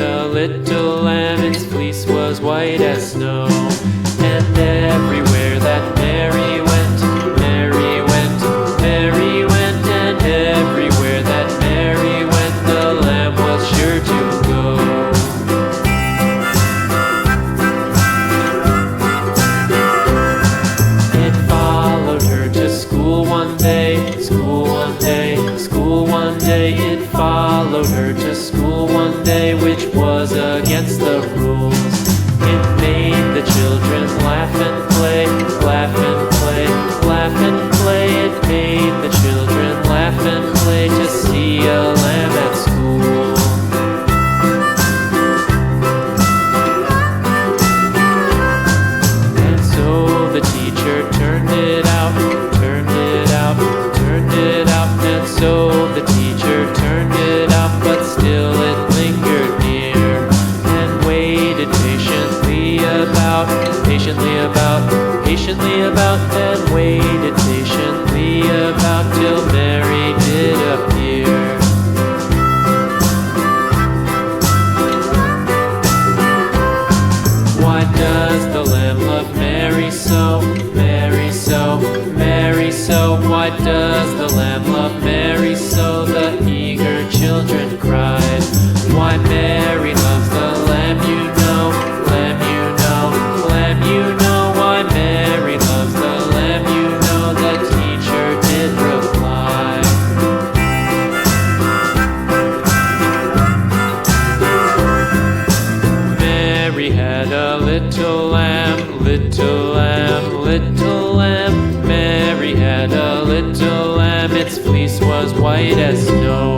a little lamb, its fleece was white as snow. And everywhere that Mary went, Mary went, Mary went. And everywhere that Mary went, the lamb was sure to go. It followed her to school one day, school one day, school one day. It followed her to school one day, which was against the rules. It made the children laugh and play, laugh and play, laugh and play. It made the children laugh and play to see a lamb at school. And so the teacher turned it out, turned it out, turned it out. And so the teacher turned it out, but still it lingered near and waited patiently about, patiently about, patiently about, and waited patiently about till Mary did appear. Why does the lamb love Mary so, Mary so, Mary so? Why does the lamb love Mary so? The eager children cried. Why Mary loves the lamb, you know, lamb, you know, lamb, you know. Why Mary loves the lamb, you know, the teacher did reply. Mary had a little lamb, little lamb, little lamb. Mary had a little lamb, its fleece was white as snow.